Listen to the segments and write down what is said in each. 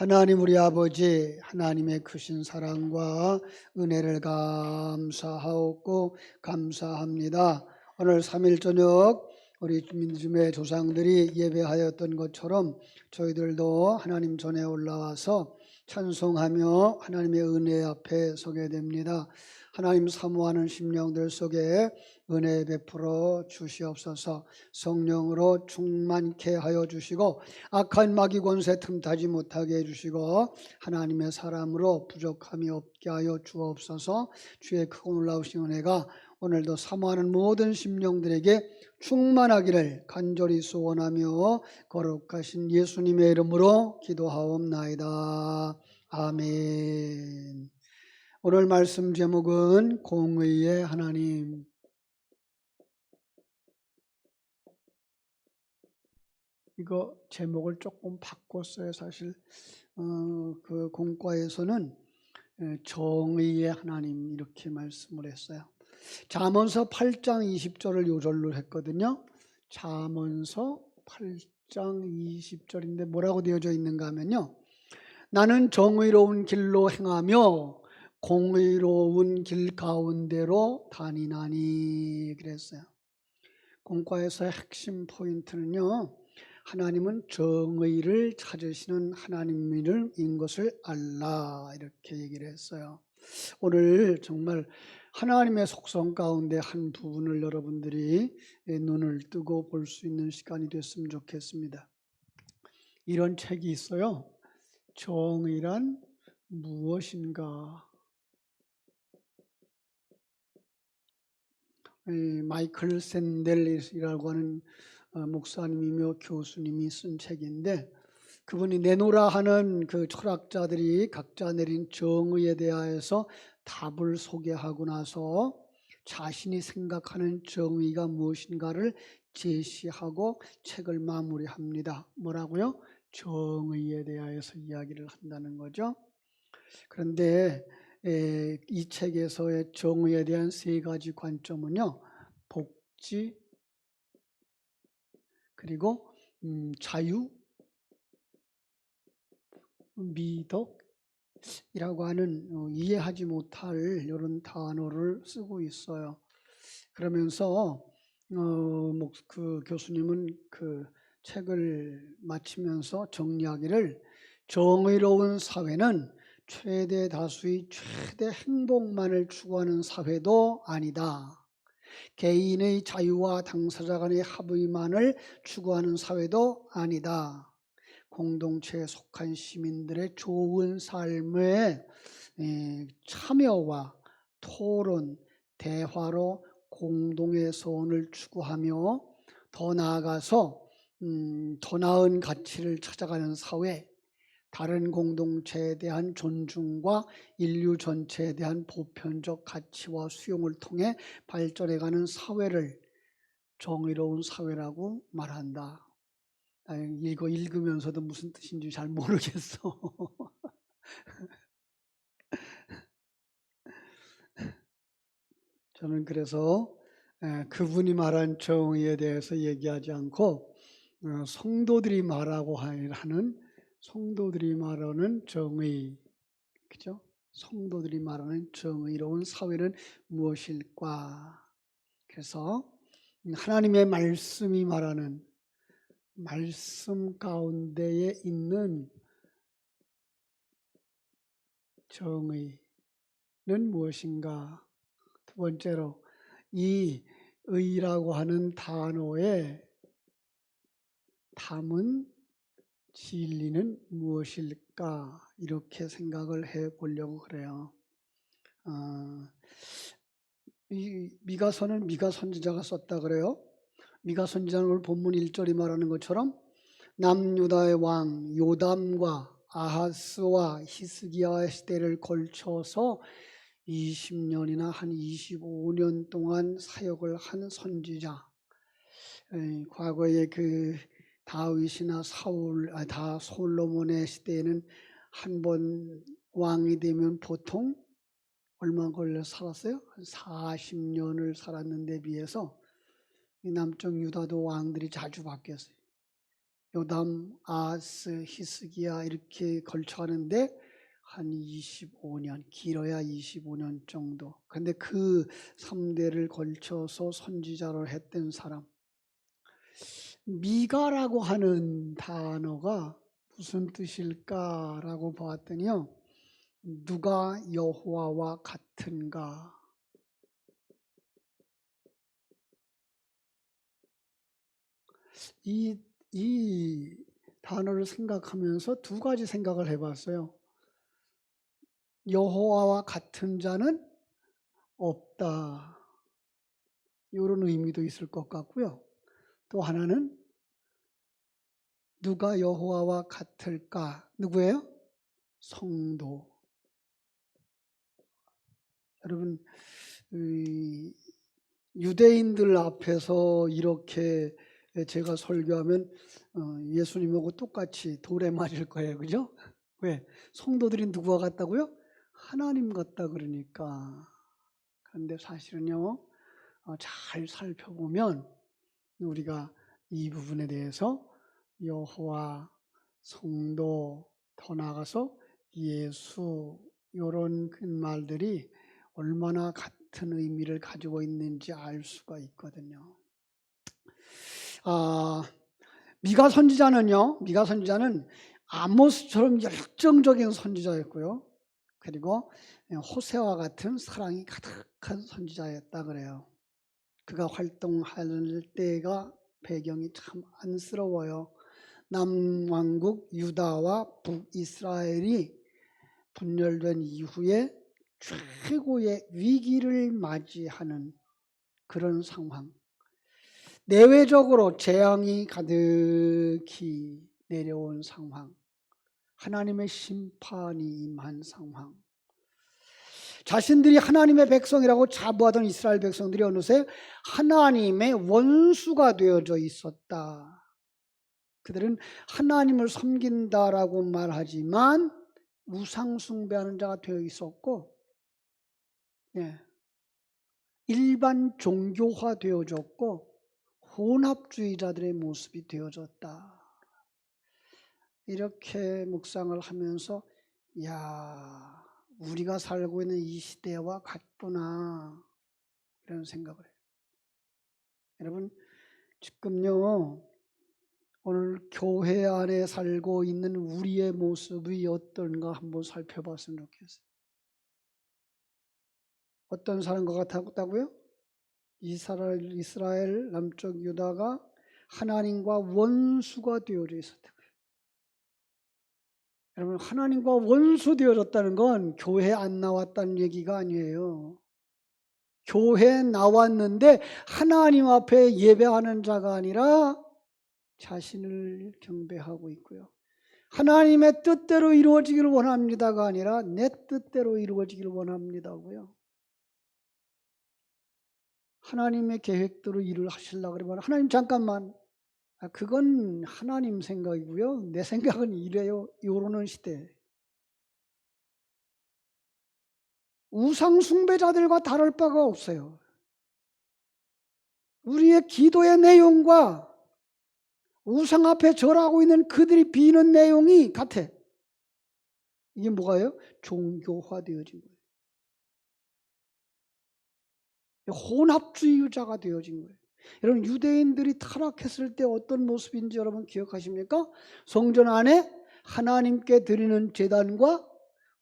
하나님 우리 아버지 하나님의 크신 사랑과 은혜를 감사하옵고 감사합니다. 오늘 3일 저녁 우리 민중의 조상들이 예배하였던 것처럼 저희들도 하나님 전에 올라와서 찬송하며 하나님의 은혜 앞에 서게 됩니다. 하나님 사모하는 심령들 속에 은혜 베풀어 주시옵소서. 성령으로 충만케 하여 주시고 악한 마귀 권세 틈타지 못하게 해주시고 하나님의 사람으로 부족함이 없게 하여 주옵소서. 주의 크고 놀라우신 은혜가 오늘도 사모하는 모든 심령들에게 충만하기를 간절히 소원하며 거룩하신 예수님의 이름으로 기도하옵나이다. 아멘. 오늘 말씀 제목은 공의의 하나님. 이거 제목을 조금 바꿨어요. 사실 그 공과에서는 정의의 하나님 이렇게 말씀을 했어요. 잠언서 8장 20절을 요절로 했거든요. 잠언서 8장 20절인데 뭐라고 되어져 있는가 하면요, 나는 정의로운 길로 행하며 공의로운 길 가운데로 다니나니 그랬어요. 공과에서의 핵심 포인트는요, 하나님은 정의를 찾으시는 하나님인 것을 알라 이렇게 얘기를 했어요. 오늘 정말 하나님의 속성 가운데 한 부분을 여러분들이 눈을 뜨고 볼 수 있는 시간이 됐으면 좋겠습니다. 이런 책이 있어요. 정의란 무엇인가? 마이클 샌델이라고 하는 목사님이며 교수님이 쓴 책인데, 그분이 내노라 하는 그 철학자들이 각자 내린 정의에 대하여서 답을 소개하고 나서 자신이 생각하는 정의가 무엇인가를 제시하고 책을 마무리합니다. 뭐라고요? 정의에 대하여서 이야기를 한다는 거죠. 그런데 이 책에서의 정의에 대한 세 가지 관점은요, 복지, 그리고 자유, 미덕이라고 하는 이해하지 못할 이런 단어를 쓰고 있어요. 그러면서 그 교수님은 그 책을 마치면서 정리하기를, 정의로운 사회는 최대 다수의 최대 행복만을 추구하는 사회도 아니다. 개인의 자유와 당사자 간의 합의만을 추구하는 사회도 아니다. 공동체에 속한 시민들의 좋은 삶의 참여와 토론, 대화로 공동의 소원을 추구하며 더 나아가서 더 나은 가치를 찾아가는 사회, 다른 공동체에 대한 존중과 인류 전체에 대한 보편적 가치와 수용을 통해 발전해가는 사회를 정의로운 사회라고 말한다. 이거 읽으면서도 무슨 뜻인지 잘 모르겠어. 저는 그래서 그분이 말한 정의에 대해서 얘기하지 않고 성도들이 말하고 하는, 성도들이 말하는 정의, 그죠? 성도들이 말하는 정의로운 사회는 무엇일까? 그래서 하나님의 말씀이 말하는 말씀 가운데에 있는 정의는 무엇인가? 두 번째로, 이 의라고 하는 단어에 담은 진리는 무엇일까? 이렇게 생각을 해 보려고 그래요. 이 미가서는 미가 선지자가 썼다 그래요. 미가 선지자는 오늘 본문 1절이 말하는 것처럼 남유다의 왕 요담과 아하스와 히스기야의 시대를 걸쳐서 20년이나 한 25년 동안 사역을 한 선지자. 과거에 그 다윗이나 솔로몬의 시대에는 한 번 왕이 되면 보통 얼마 걸려 살았어요? 한 40년을 살았는데 비해서 이 남쪽 유다도 왕들이 자주 바뀌었어요. 요담, 아하스, 히스기야 이렇게 걸쳐가는데 한 25년, 길어야 25년 정도. 근데 그 3대를 걸쳐서 선지자를 했던 사람. 미가라고 하는 단어가 무슨 뜻일까라고 봤더니요. 누가 여호와와 같은가. 이 단어를 생각하면서 두 가지 생각을 해봤어요. 여호와와 같은 자는 없다. 이런 의미도 있을 것 같고요. 또 하나는 누가 여호와와 같을까? 누구예요? 성도. 여러분, 유대인들 앞에서 이렇게 제가 설교하면 예수님하고 똑같이 돌에 맞을 거예요. 그죠? 왜? 성도들이 누구와 같다고요? 하나님 같다 그러니까. 그런데 사실은요, 잘 살펴보면 우리가 이 부분에 대해서 여호와, 성도, 더 나아가서 예수 이런 그 말들이 얼마나 같은 의미를 가지고 있는지 알 수가 있거든요. 미가 선지자는 아모스처럼 열정적인 선지자였고요. 그리고 호세와 같은 사랑이 가득한 선지자였다 그래요. 그가 활동할 때가 배경이 참 안쓰러워요. 남왕국 유다와 북이스라엘이 분열된 이후에 최고의 위기를 맞이하는 그런 상황. 내외적으로 재앙이 가득히 내려온 상황. 하나님의 심판이 임한 상황. 자신들이 하나님의 백성이라고 자부하던 이스라엘 백성들이 어느새 하나님의 원수가 되어져 있었다. 그들은 하나님을 섬긴다라고 말하지만 우상 숭배하는 자가 되어 있었고, 일반 종교화 되어졌고 혼합주의자들의 모습이 되어졌다. 이렇게 묵상을 하면서 야, 우리가 살고 있는 이 시대와 같구나 이런 생각을 해요. 여러분, 지금요 오늘 교회 안에 살고 있는 우리의 모습이 어떤가 한번 살펴봤으면 좋겠어요. 어떤 사람과 같았다고요? 이스라엘 남쪽 유다가 하나님과 원수가 되어져 있었다. 여러분, 하나님과 원수 되어졌다는 건 교회 안 나왔다는 얘기가 아니에요. 교회에 나왔는데 하나님 앞에 예배하는 자가 아니라 자신을 경배하고 있고요. 하나님의 뜻대로 이루어지기를 원합니다가 아니라 내 뜻대로 이루어지기를 원합니다고요. 하나님의 계획대로 일을 하시려고 그러면 하나님 잠깐만, 그건 하나님 생각이고요. 내 생각은 이래요. 이러는 시대. 우상 숭배자들과 다를 바가 없어요. 우리의 기도의 내용과 우상 앞에 절하고 있는 그들이 비는 내용이 같아. 이게 뭐가요? 종교화되어진 거예요. 혼합주의자가 되어진 거예요. 여러분, 유대인들이 타락했을 때 어떤 모습인지 여러분 기억하십니까? 성전 안에 하나님께 드리는 제단과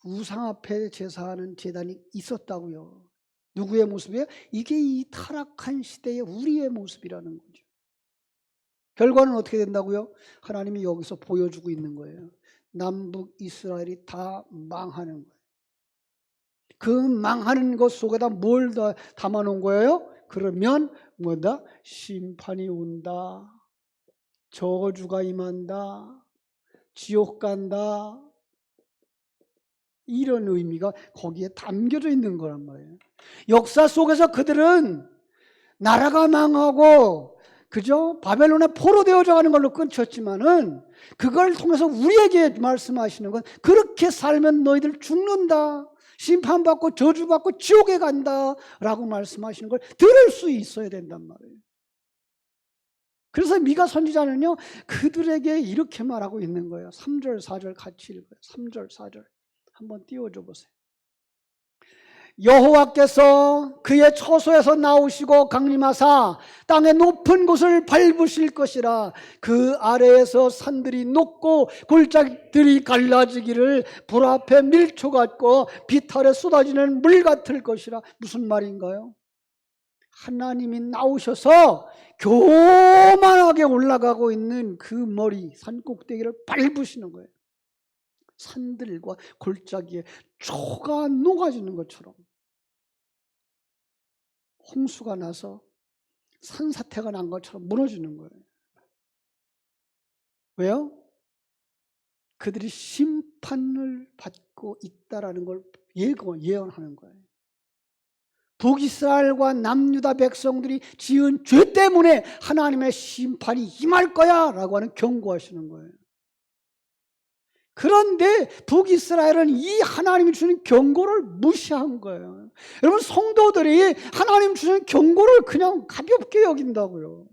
우상 앞에 제사하는 제단이 있었다고요. 누구의 모습이에요? 이게 이 타락한 시대의 우리의 모습이라는 거죠. 결과는 어떻게 된다고요? 하나님이 여기서 보여주고 있는 거예요. 남북 이스라엘이 다 망하는 거예요. 그 망하는 것 속에다 뭘 담아놓은 거예요? 그러면 뭐다? 심판이 온다. 저주가 임한다. 지옥 간다. 이런 의미가 거기에 담겨져 있는 거란 말이에요. 역사 속에서 그들은 나라가 망하고 그죠? 바벨론에 포로되어져 가는 걸로 끊쳤지만은 그걸 통해서 우리에게 말씀하시는 건 그렇게 살면 너희들 죽는다. 심판받고 저주받고 지옥에 간다 라고 말씀하시는 걸 들을 수 있어야 된단 말이에요. 그래서 미가 선지자는요, 그들에게 이렇게 말하고 있는 거예요. 3절, 4절 같이 읽어요. 3절, 4절. 한번 띄워줘 보세요. 여호와께서 그의 처소에서 나오시고 강림하사 땅의 높은 곳을 밟으실 것이라. 그 아래에서 산들이 녹고 골짜기들이 갈라지기를 불 앞에 밀초 같고 빛 아래 쏟아지는 물 같을 것이라. 무슨 말인가요? 하나님이 나오셔서 교만하게 올라가고 있는 그 머리 산꼭대기를 밟으시는 거예요. 산들과 골짜기에 초가 녹아지는 것처럼 홍수가 나서 산사태가 난 것처럼 무너지는 거예요. 왜요? 그들이 심판을 받고 있다라는 걸 예언하는 거예요. 북이스라엘과 남유다 백성들이 지은 죄 때문에 하나님의 심판이 임할 거야 라고 하는 경고하시는 거예요. 그런데 북이스라엘은 이 하나님이 주는 경고를 무시한 거예요. 여러분, 성도들이 하나님 주는 경고를 그냥 가볍게 여긴다고요.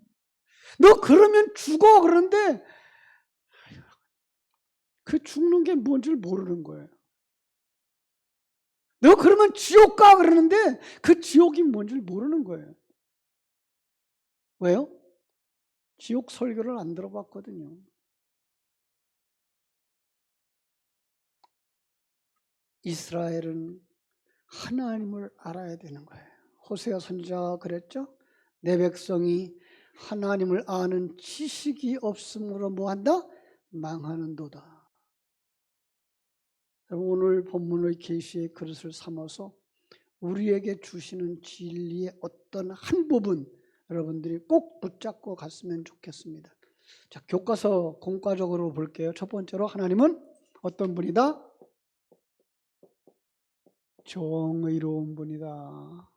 너 그러면 죽어. 그런데 그 죽는 게 뭔지를 모르는 거예요. 너 그러면 지옥 가. 그러는데 그 지옥이 뭔지를 모르는 거예요. 왜요? 지옥 설교를 안 들어봤거든요. 이스라엘은 하나님을 알아야 되는 거예요. 호세아 선지자가 그랬죠? 내 백성이 하나님을 아는 지식이 없으므로 뭐한다? 망하는도다. 오늘 본문의 계시의 그릇을 삼아서 우리에게 주시는 진리의 어떤 한 부분 여러분들이 꼭 붙잡고 갔으면 좋겠습니다. 자, 교과서 공과적으로 볼게요. 첫 번째로 하나님은 어떤 분이다? 정의로운 분이다.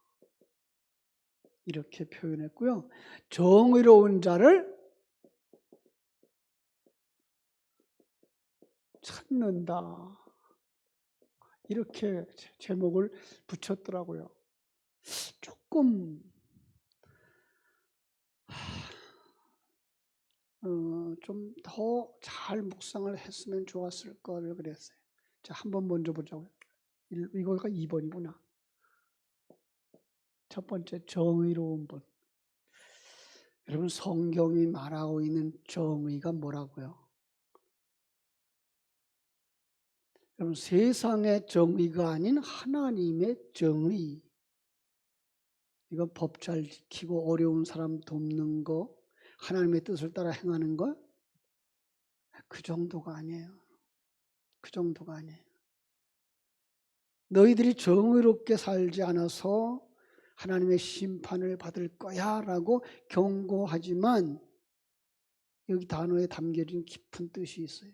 이렇게 표현했고요. 정의로운 자를 찾는다. 이렇게 제목을 붙였더라고요. 조금 좀 더 잘 묵상을 했으면 좋았을 걸 그랬어요. 자, 한번 먼저 보자고요. 이거가 2번이구나. 첫 번째, 정의로운 분. 여러분, 성경이 말하고 있는 정의가 뭐라고요? 여러분, 세상의 정의가 아닌 하나님의 정의. 이거 법 잘 지키고 어려운 사람 돕는 거, 하나님의 뜻을 따라 행하는 거, 그 정도가 아니에요. 그 정도가 아니에요. 너희들이 정의롭게 살지 않아서 하나님의 심판을 받을 거야 라고 경고하지만 여기 단어에 담겨진 깊은 뜻이 있어요.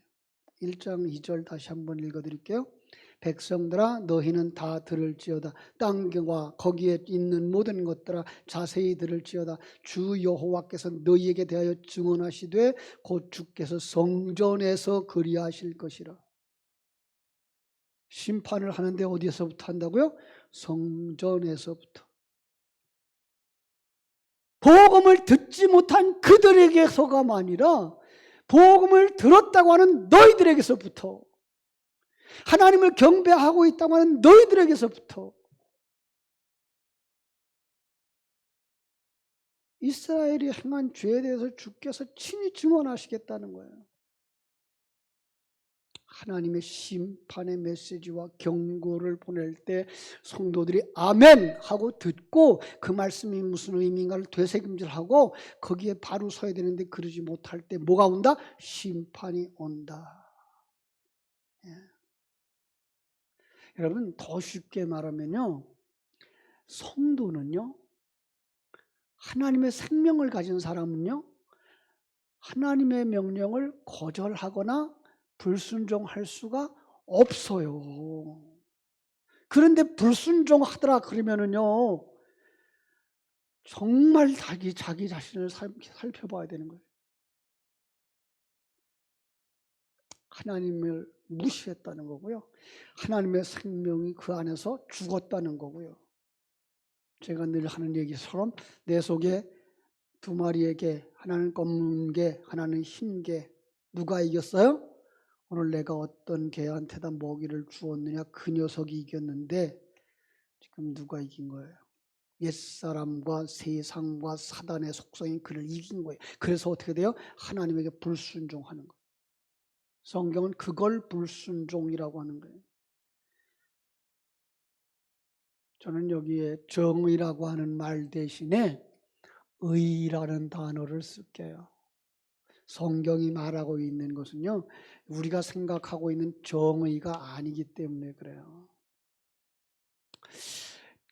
1장 2절 다시 한번 읽어드릴게요. 백성들아 너희는 다 들을지어다. 땅과 거기에 있는 모든 것들아 자세히 들을지어다. 주 여호와께서 너희에게 대하여 증언하시되 곧 주께서 성전에서 그리하실 것이라. 심판을 하는데 어디에서부터 한다고요? 성전에서부터. 복음을 듣지 못한 그들에게서가 아니라 복음을 들었다고 하는 너희들에게서부터, 하나님을 경배하고 있다고 하는 너희들에게서부터 이스라엘이 행한 죄에 대해서 주께서 친히 증언하시겠다는 거예요. 하나님의 심판의 메시지와 경고를 보낼 때 성도들이 아멘 하고 듣고 그 말씀이 무슨 의미인가를 되새김질하고 거기에 바로 서야 되는데 그러지 못할 때 뭐가 온다? 심판이 온다. 예. 여러분, 더 쉽게 말하면요, 성도는요, 하나님의 생명을 가진 사람은요, 하나님의 명령을 거절하거나 불순종할 수가 없어요. 그런데 불순종하더라 그러면은요, 정말 자기 자신을 살펴봐야 되는 거예요. 하나님을 무시했다는 거고요. 하나님의 생명이 그 안에서 죽었다는 거고요. 제가 늘 하는 얘기처럼 내 속에 두 마리에게 하나는 검은 개, 하나는 흰 개. 누가 이겼어요? 오늘 내가 어떤 개한테다 먹이를 주었느냐 그 녀석이 이겼는데 지금 누가 이긴 거예요? 옛사람과 세상과 사단의 속성이 그를 이긴 거예요. 그래서 어떻게 돼요? 하나님에게 불순종하는 거예요. 성경은 그걸 불순종이라고 하는 거예요. 저는 여기에 정의라고 하는 말 대신에 의라는 단어를 쓸게요. 성경이 말하고 있는 것은요, 우리가 생각하고 있는 정의가 아니기 때문에 그래요.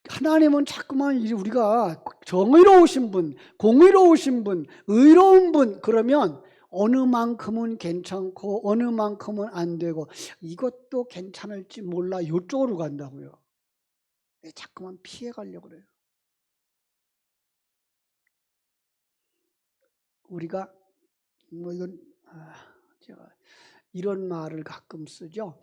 하나님은 자꾸만 우리가 정의로우신 분, 공의로우신 분, 의로운 분 그러면 어느 만큼은 괜찮고 어느 만큼은 안 되고 이것도 괜찮을지 몰라 이쪽으로 간다고요. 자꾸만 피해가려고 그래요. 우리가 이건 제가 이런 말을 가끔 쓰죠.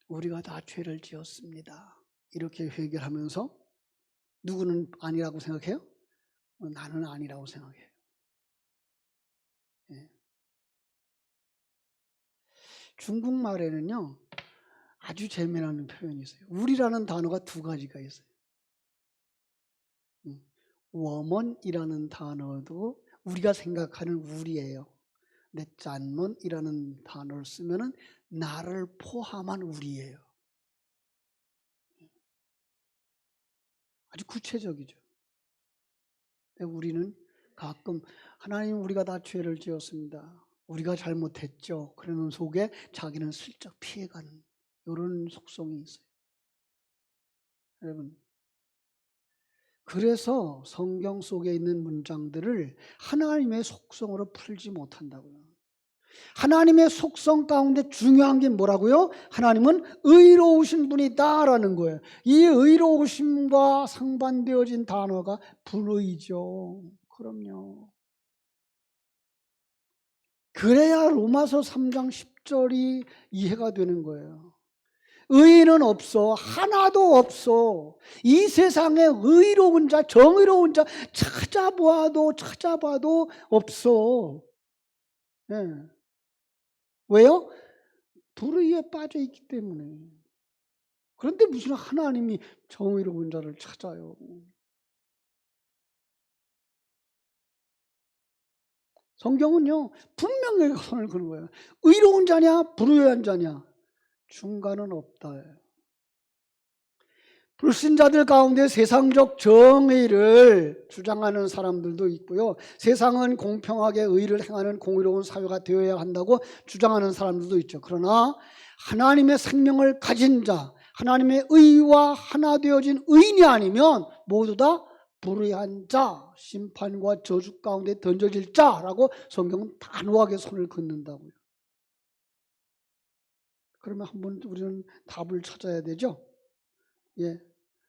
우리가 다 죄를 지었습니다. 이렇게 회개하면서 누구는 아니라고 생각해요? 나는 아니라고 생각해요. 예. 중국말에는요 아주 재미나는 표현이 있어요. 우리라는 단어가 두 가지가 있어요. 워먼이라는 단어도 우리가 생각하는 우리예요. 근데 짠먼이라는 단어를 쓰면은 나를 포함한 우리예요. 아주 구체적이죠. 근데 우리는 가끔 하나님 우리가 다 죄를 지었습니다. 우리가 잘못했죠. 그러는 속에 자기는 슬쩍 피해가는 이런 속성이 있어요. 여러분, 그래서 성경 속에 있는 문장들을 하나님의 속성으로 풀지 못한다고요. 하나님의 속성 가운데 중요한 게 뭐라고요? 하나님은 의로우신 분이다라는 거예요. 이 의로우심과 상반되어진 단어가 불의죠. 그럼요. 그래야 로마서 3장 10절이 이해가 되는 거예요. 의인은 없어. 하나도 없어. 이 세상에 의로운 자, 정의로운 자 찾아봐도 없어. 네. 왜요? 불의에 빠져 있기 때문에. 그런데 무슨 하나님이 정의로운 자를 찾아요. 성경은요 분명히 선을 그는 거예요. 의로운 자냐 불의한 자냐 중간은 없다. 불신자들 가운데 세상적 정의를 주장하는 사람들도 있고요. 세상은 공평하게 의를 행하는 공의로운 사회가 되어야 한다고 주장하는 사람들도 있죠. 그러나 하나님의 생명을 가진 자, 하나님의 의와 하나 되어진 의인이 아니면 모두 다 불의한 자, 심판과 저주 가운데 던져질 자라고 성경은 단호하게 손을 긋는다고요. 그러면 한번 우리는 답을 찾아야 되죠. 예.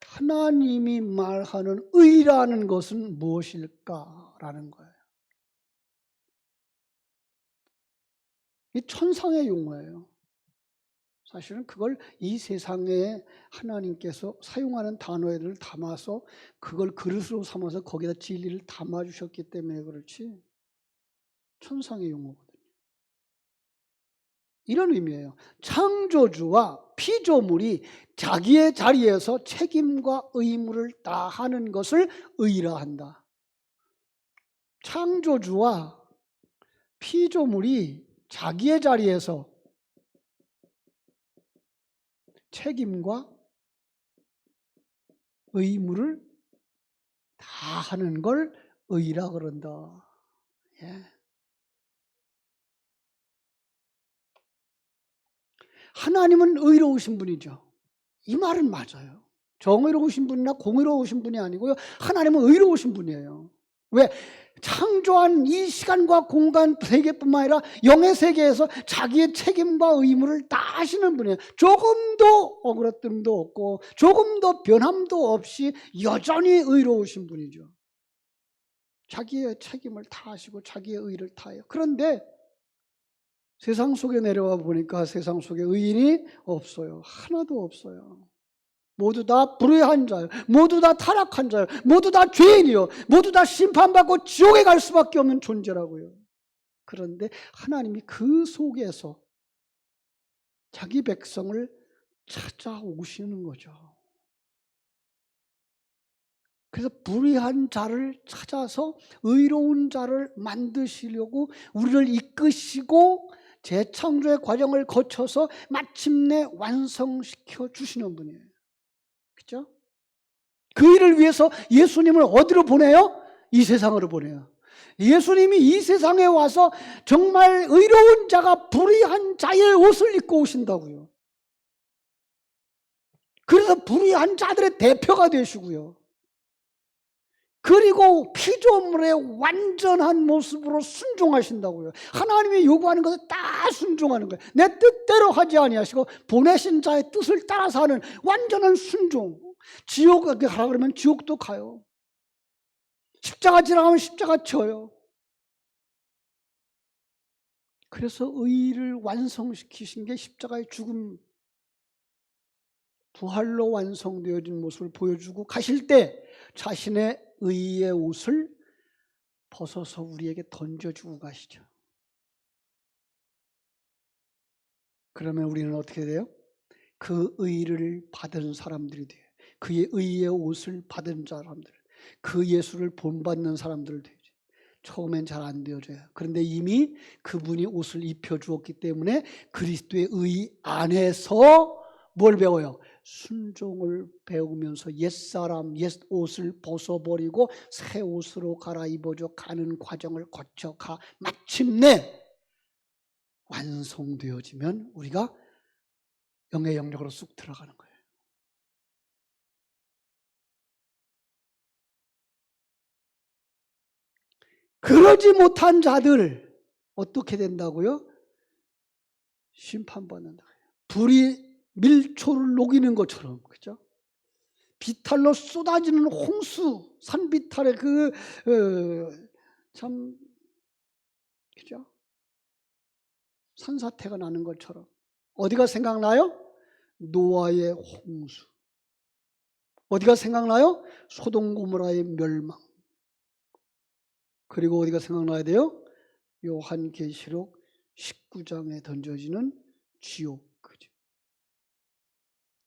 하나님이 말하는 의라는 것은 무엇일까라는 거예요. 이 천상의 용어예요. 사실은 그걸 이 세상에 하나님께서 사용하는 단어를 담아서 그걸 그릇으로 삼아서 거기다 진리를 담아주셨기 때문에 그렇지 천상의 용어거든요. 이런 의미예요. 창조주와 피조물이 자기의 자리에서 책임과 의무를 다하는 것을 의라 한다. 창조주와 피조물이 자기의 자리에서 책임과 의무를 다하는 걸 의라 그런다. 예. 하나님은 의로우신 분이죠. 이 말은 맞아요. 정의로우신 분이나 공의로우신 분이 아니고요. 하나님은 의로우신 분이에요. 왜? 창조한 이 시간과 공간 세계뿐만 아니라 영의 세계에서 자기의 책임과 의무를 다 하시는 분이에요. 조금도 어그러듦도 없고 조금도 변함도 없이 여전히 의로우신 분이죠. 자기의 책임을 다 하시고 자기의 의를 다 해요. 그런데 세상 속에 내려와 보니까 세상 속에 의인이 없어요. 하나도 없어요. 모두 다 불의한 자요. 모두 다 타락한 자요. 모두 다 죄인이요. 모두 다 심판받고 지옥에 갈 수밖에 없는 존재라고요. 그런데 하나님이 그 속에서 자기 백성을 찾아오시는 거죠. 그래서 불의한 자를 찾아서 의로운 자를 만드시려고 우리를 이끄시고 재창조의 과정을 거쳐서 마침내 완성시켜 주시는 분이에요. 그렇죠? 그 일을 위해서 예수님을 어디로 보내요? 이 세상으로 보내요. 예수님이 이 세상에 와서 정말 의로운 자가 불의한 자의 옷을 입고 오신다고요. 그래서 불의한 자들의 대표가 되시고요. 그리고 피조물의 완전한 모습으로 순종하신다고요. 하나님이 요구하는 것을 다 순종하는 거예요. 내 뜻대로 하지 아니하시고 보내신 자의 뜻을 따라서 하는 완전한 순종. 지옥에 가라 그러면 지옥도 가요. 십자가 지나가면 십자가 져요. 그래서 의를 완성시키신 게 십자가의 죽음, 부활로 완성되어진 모습을 보여주고 가실 때 자신의 의의 옷을 벗어서 우리에게 던져주고 가시죠. 그러면 우리는 어떻게 돼요? 그 의를 받은 사람들이 돼요. 그의 의의 옷을 받은 사람들, 그 예수를 본받는 사람들 되죠. 처음엔 잘 안 되어져요. 그런데 이미 그분이 옷을 입혀주었기 때문에 그리스도의 의 안에서 뭘 배워요? 순종을 배우면서 옛사람, 옛옷을 벗어버리고 새 옷으로 갈아입어져 가는 과정을 거쳐가 마침내 완성되어지면 우리가 영의 영역으로 쑥 들어가는 거예요. 그러지 못한 자들 어떻게 된다고요? 심판받는다. 불이 밀초를 녹이는 것처럼, 그죠? 비탈로 쏟아지는 홍수, 산비탈의 참, 그죠? 산사태가 나는 것처럼. 어디가 생각나요? 노아의 홍수. 어디가 생각나요? 소돔 고모라의 멸망. 그리고 어디가 생각나야 돼요? 요한계시록 19장에 던져지는 지옥. 그죠?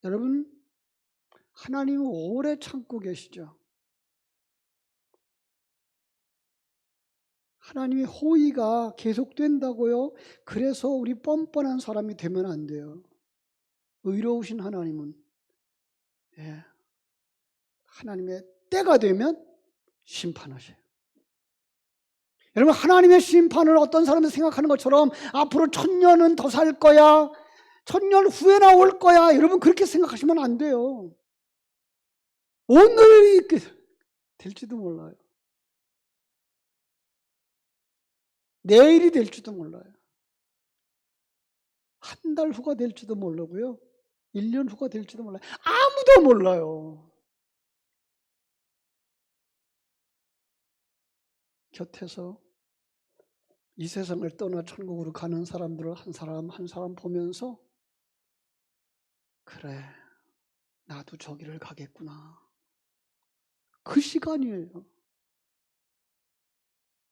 여러분, 하나님은 오래 참고 계시죠. 하나님의 호의가 계속된다고요. 그래서 우리 뻔뻔한 사람이 되면 안 돼요. 의로우신 하나님은 하나님의 때가 되면 심판하셔요. 여러분, 하나님의 심판을 어떤 사람들 생각하는 것처럼 앞으로 1000년은 더 살 거야, 1000년 후에나 올 거야, 여러분 그렇게 생각하시면 안 돼요. 오늘 이렇게 될지도 몰라요. 내일이 될지도 몰라요. 한 달 후가 될지도 모르고요. 1년 후가 될지도 몰라요. 아무도 몰라요. 곁에서 이 세상을 떠나 천국으로 가는 사람들을 한 사람 한 사람 보면서 그래, 나도 저기를 가겠구나. 그 시간이에요.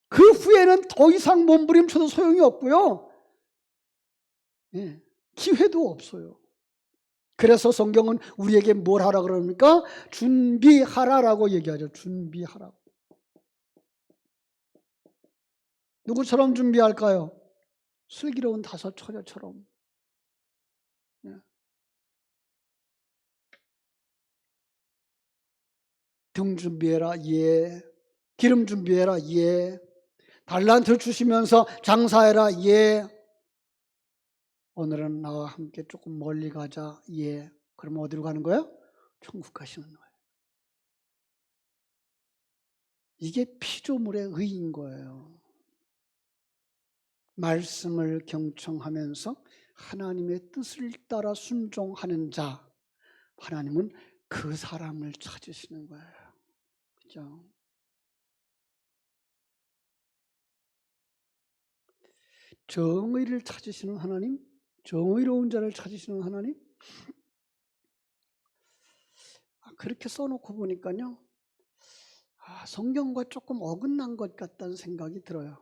그 후에는 더 이상 몸부림쳐도 소용이 없고요. 기회도 없어요. 그래서 성경은 우리에게 뭘 하라 그럽니까? 준비하라라고 얘기하죠. 준비하라고. 누구처럼 준비할까요? 슬기로운 5 처녀처럼. 등 준비해라. 예. 기름 준비해라. 예. 달란트 주시면서 장사해라. 예. 오늘은 나와 함께 조금 멀리 가자. 예. 그럼 어디로 가는 거예요? 천국 가시는 거예요. 이게 피조물의 의인 거예요. 말씀을 경청하면서 하나님의 뜻을 따라 순종하는 자, 하나님은 그 사람을 찾으시는 거예요. 그죠? 정의를 찾으시는 하나님, 정의로운 자를 찾으시는 하나님, 그렇게 써놓고 보니까요. 성경과 조금 어긋난 것 같다는 생각이 들어요.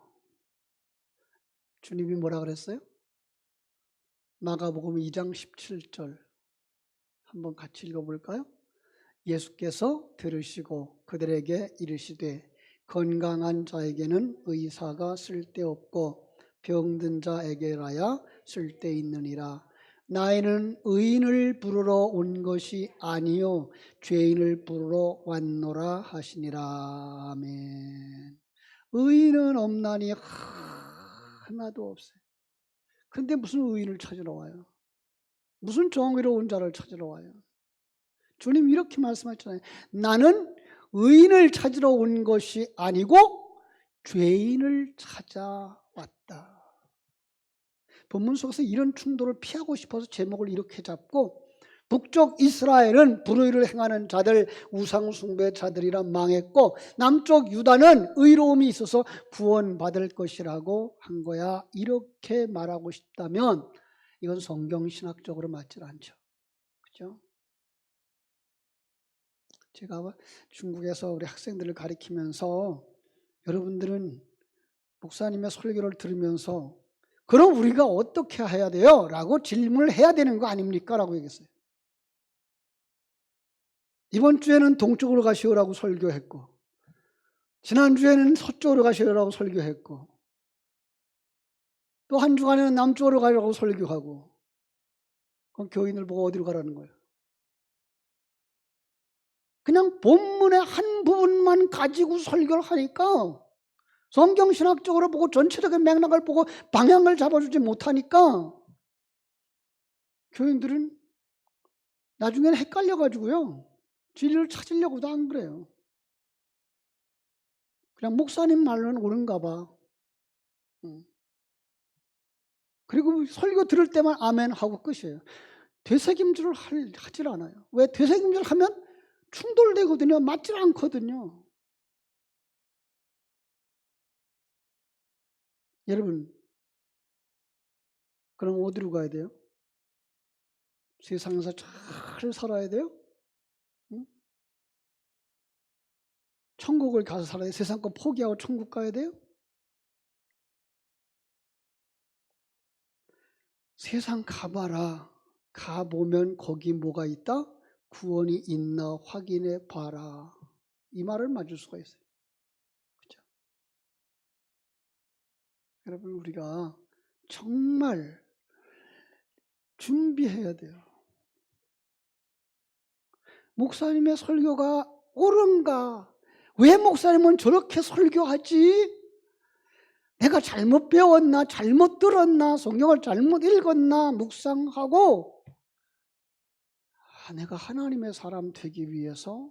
주님이 뭐라 그랬어요? 마가복음 2장 17절 한번 같이 읽어볼까요? 예수께서 들으시고 그들에게 이르시되 건강한 자에게는 의사가 쓸데없고 병든 자에게라야 쓸데있느니라. 나이는 의인을 부르러 온 것이 아니요 죄인을 부르러 왔노라 하시니라. 아멘. 의인은 없나니 하나도 없어요. 근데 무슨 의인을 찾으러 와요? 무슨 정의로운 자를 찾으러 와요? 주님 이렇게 말씀하셨잖아요. 나는 의인을 찾으러 온 것이 아니고 죄인을 찾아왔다. 본문 속에서 이런 충돌을 피하고 싶어서 제목을 이렇게 잡고 북쪽 이스라엘은 불의를 행하는 자들, 우상숭배자들이라 망했고 남쪽 유다는 의로움이 있어서 구원받을 것이라고 한 거야. 이렇게 말하고 싶다면 이건 성경신학적으로 맞지 않죠. 그렇죠? 제가 중국에서 우리 학생들을 가르치면서 여러분들은 목사님의 설교를 들으면서 그럼 우리가 어떻게 해야 돼요? 라고 질문을 해야 되는 거 아닙니까? 라고 얘기했어요. 이번 주에는 동쪽으로 가시오라고 설교했고 지난주에는 서쪽으로 가시오라고 설교했고 또 한 주간에는 남쪽으로 가라고 설교하고 그럼 교인들 보고 어디로 가라는 거예요? 그냥 본문의 한 부분만 가지고 설교를 하니까 성경신학적으로 보고 전체적인 맥락을 보고 방향을 잡아주지 못하니까 교인들은 나중에는 헷갈려가지고요. 진리를 찾으려고도 안 그래요. 그냥 목사님 말로는 옳은가 봐. 그리고 설교 들을 때만 아멘 하고 끝이에요. 되새김질을 하질 않아요. 왜? 되새김질을 하면 충돌되거든요. 맞질 않거든요. 여러분, 그럼 어디로 가야 돼요? 세상에서 잘 살아야 돼요? 응? 천국을 가서 살아야 돼요? 세상 거 포기하고 천국 가야 돼요? 세상 가봐라. 가보면 거기 뭐가 있다? 구원이 있나 확인해 봐라. 이 말을 맞을 수가 있어요. 그렇죠? 여러분 우리가 정말 준비해야 돼요. 목사님의 설교가 옳은가? 왜 목사님은 저렇게 설교하지? 내가 잘못 배웠나? 잘못 들었나? 성경을 잘못 읽었나? 묵상하고 내가 하나님의 사람 되기 위해서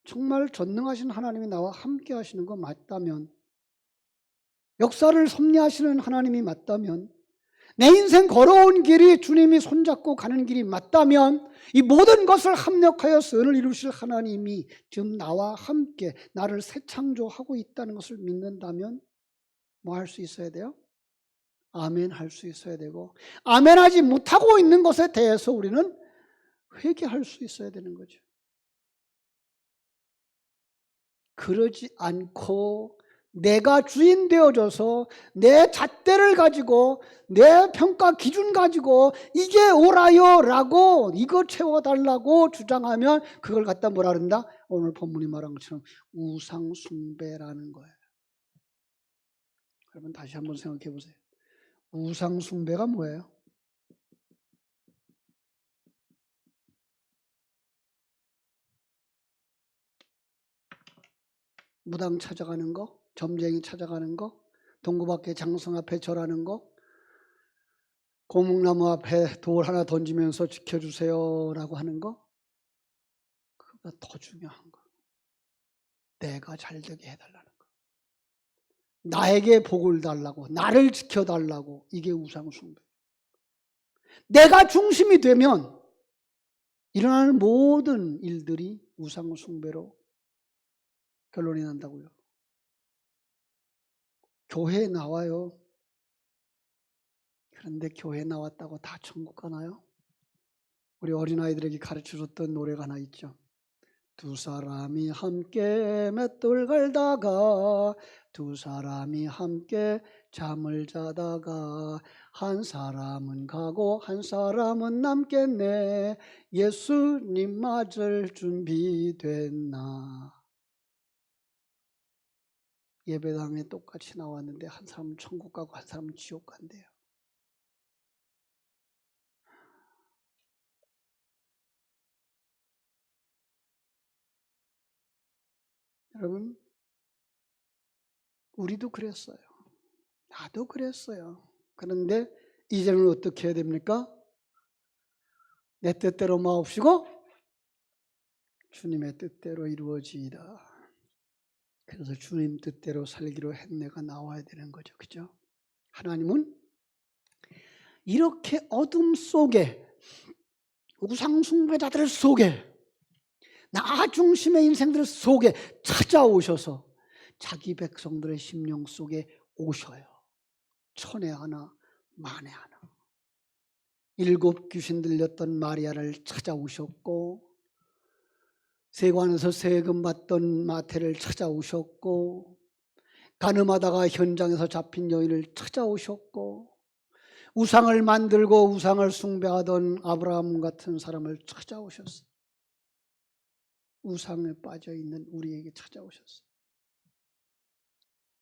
정말 전능하신 하나님이 나와 함께 하시는 거 맞다면, 역사를 섭리하시는 하나님이 맞다면, 내 인생 걸어온 길이 주님이 손잡고 가는 길이 맞다면 이 모든 것을 합력하여 선을 이루실 하나님이 지금 나와 함께 나를 새 창조하고 있다는 것을 믿는다면 뭐 할 수 있어야 돼요? 아멘 할 수 있어야 되고, 아멘하지 못하고 있는 것에 대해서 우리는 회개할 수 있어야 되는 거죠. 그러지 않고 내가 주인 되어져서 내 잣대를 가지고 내 평가 기준 가지고 이게 옳아요 라고 이거 채워달라고 주장하면 그걸 갖다 뭐라 그런다? 오늘 본문이 말한 것처럼 우상숭배라는 거예요. 여러분 다시 한번 생각해 보세요. 우상숭배가 뭐예요? 무당 찾아가는 거, 점쟁이 찾아가는 거, 동구밖에 장성 앞에 절하는 거, 고목나무 앞에 돌 하나 던지면서 지켜주세요 라고 하는 거, 그거가 더 중요한 거. 내가 잘되게 해달라는 거. 나에게 복을 달라고, 나를 지켜달라고. 이게 우상숭배. 내가 중심이 되면 일어나는 모든 일들이 우상숭배로 결론이 난다고요. 교회에 나와요. 그런데 교회에 나왔다고 다 천국 가나요? 우리 어린아이들에게 가르쳐줬던 노래가 하나 있죠. 두 사람이 함께 맷돌 갈다가 두 사람이 함께 잠을 자다가 한 사람은 가고 한 사람은 남겠네. 예수님 맞을 준비됐나. 예배당에 똑같이 나왔는데 한 사람은 천국 가고 한 사람은 지옥 간대요. 여러분, 우리도 그랬어요. 나도 그랬어요. 그런데 이제는 어떻게 해야 됩니까? 내 뜻대로 마옵시고 주님의 뜻대로 이루어지이다. 그래서 주님 뜻대로 살기로 했네가 나와야 되는 거죠. 그죠? 하나님은 이렇게 어둠 속에, 우상숭배자들 속에, 나 중심의 인생들 속에 찾아오셔서 자기 백성들의 심령 속에 오셔요. 천에 하나 만에 하나. 7 귀신 들렸던 마리아를 찾아오셨고, 세관에서 세금 받던 마태를 찾아오셨고, 가늠하다가 현장에서 잡힌 여인을 찾아오셨고, 우상을 만들고 우상을 숭배하던 아브라함 같은 사람을 찾아오셨어요. 우상에 빠져 있는 우리에게 찾아오셨어요.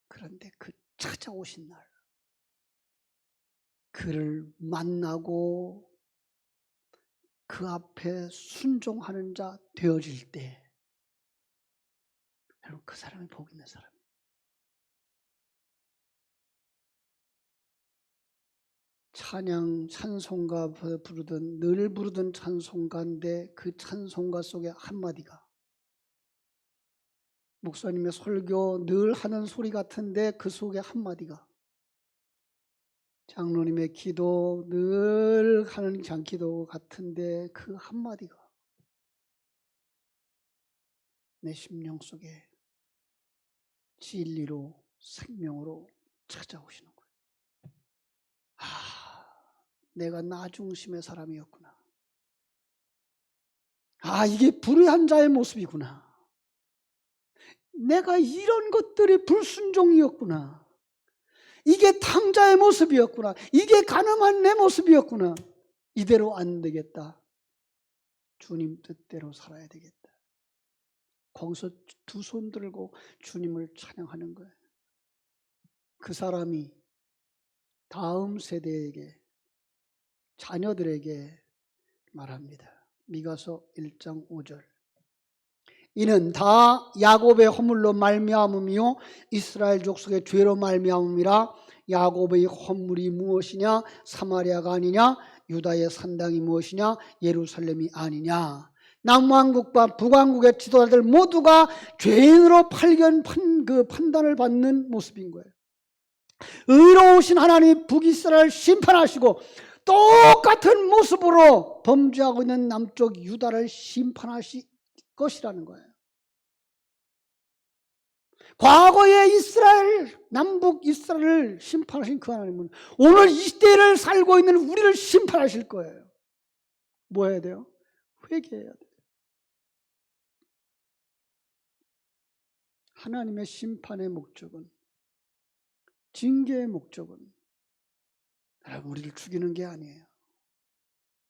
그런데 그 찾아오신 날, 그를 만나고 그 앞에 순종하는 자 되어질 때, 여러분, 그 사람이 복 있는 사람이에요. 찬양, 찬송가 부르던, 늘 부르던 찬송가인데 그 찬송가 속에 한마디가, 목사님의 설교 늘 하는 소리 같은데 그 속에 한마디가, 장로님의 기도 늘 하는 장기도 같은데 그 한마디가 내 심령 속에 진리로 생명으로 찾아오시는 거예요. 아, 내가 나 중심의 사람이었구나. 아, 이게 불의한 자의 모습이구나. 내가 이런 것들이 불순종이었구나. 이게 탕자의 모습이었구나. 이게 가늠한 내 모습이었구나. 이대로 안 되겠다. 주님 뜻대로 살아야 되겠다. 거기서 두 손 들고 주님을 찬양하는 거예요. 그 사람이 다음 세대에게, 자녀들에게 말합니다. 미가서 1장 5절. 이는 다 야곱의 허물로 말미암음이요 이스라엘 족속의 죄로 말미암음이라. 야곱의 허물이 무엇이냐? 사마리아가 아니냐? 유다의 산당이 무엇이냐? 예루살렘이 아니냐? 남왕국과 북왕국의 지도자들 모두가 죄인으로 판단을 받는 모습인 거예요. 의로우신 하나님이 북이스라엘을 심판하시고 똑같은 모습으로 범죄하고 있는 남쪽 유다를 심판하실 것이라는 거예요. 과거에 이스라엘, 남북 이스라엘을 심판하신 그 하나님은 오늘 이 시대를 살고 있는 우리를 심판하실 거예요. 뭐 해야 돼요? 회개해야 돼요. 하나님의 심판의 목적은, 징계의 목적은 여러분, 우리를 죽이는 게 아니에요.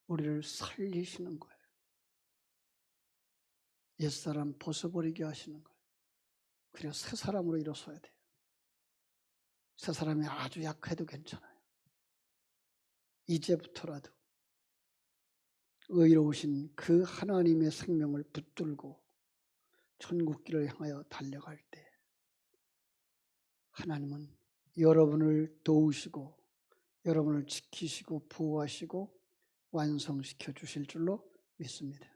우리를 살리시는 거예요. 옛사람 벗어버리게 하시는 거예요. 그래서 새 사람으로 일어서야 돼요. 새 사람이 아주 약해도 괜찮아요. 이제부터라도 의로우신 그 하나님의 생명을 붙들고 천국길을 향하여 달려갈 때 하나님은 여러분을 도우시고 여러분을 지키시고 보호하시고 완성시켜 주실 줄로 믿습니다.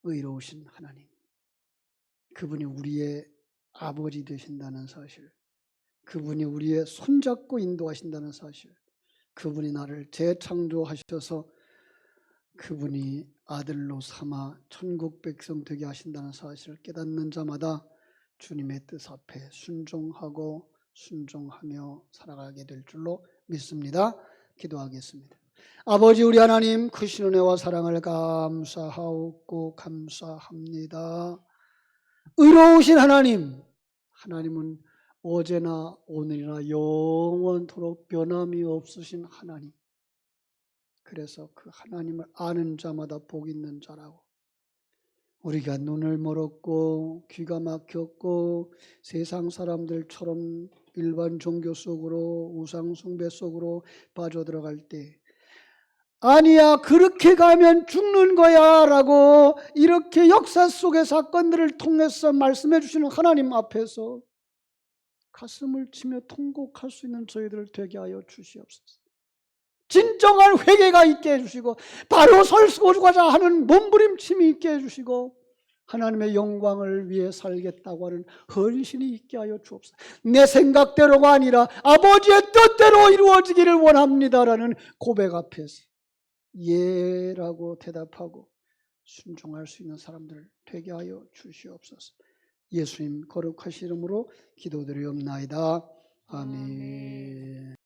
의로우신 하나님, 그분이 우리의 아버지 되신다는 사실, 그분이 우리의 손잡고 인도하신다는 사실, 그분이 나를 재창조하셔서 그분이 아들로 삼아 천국 백성 되게 하신다는 사실을 깨닫는 자마다 주님의 뜻 앞에 순종하고 순종하며 살아가게 될 줄로 믿습니다. 기도하겠습니다. 아버지 우리 하나님 크신 은혜와 사랑을 감사하옵고 감사합니다. 의로우신 하나님, 하나님은 어제나 오늘이나 영원토록 변함이 없으신 하나님. 그래서 그 하나님을 아는 자마다 복 있는 자라고. 우리가 눈을 멀었고 귀가 막혔고 세상 사람들처럼 일반 종교 속으로 우상 숭배 속으로 빠져들어갈 때 아니야 그렇게 가면 죽는 거야 라고 이렇게 역사 속의 사건들을 통해서 말씀해 주시는 하나님 앞에서 가슴을 치며 통곡할 수 있는 저희들을 되게 하여 주시옵소서. 진정한 회개가 있게 해주시고 바로 설고자 하는 몸부림침이 있게 해주시고 하나님의 영광을 위해 살겠다고 하는 헌신이 있게 하여 주옵소서. 내 생각대로가 아니라 아버지의 뜻대로 이루어지기를 원합니다라는 고백 앞에서 예라고 대답하고 순종할 수 있는 사람들 되게 하여 주시옵소서. 예수님 거룩하신 이름으로 기도드리옵나이다. 아멘.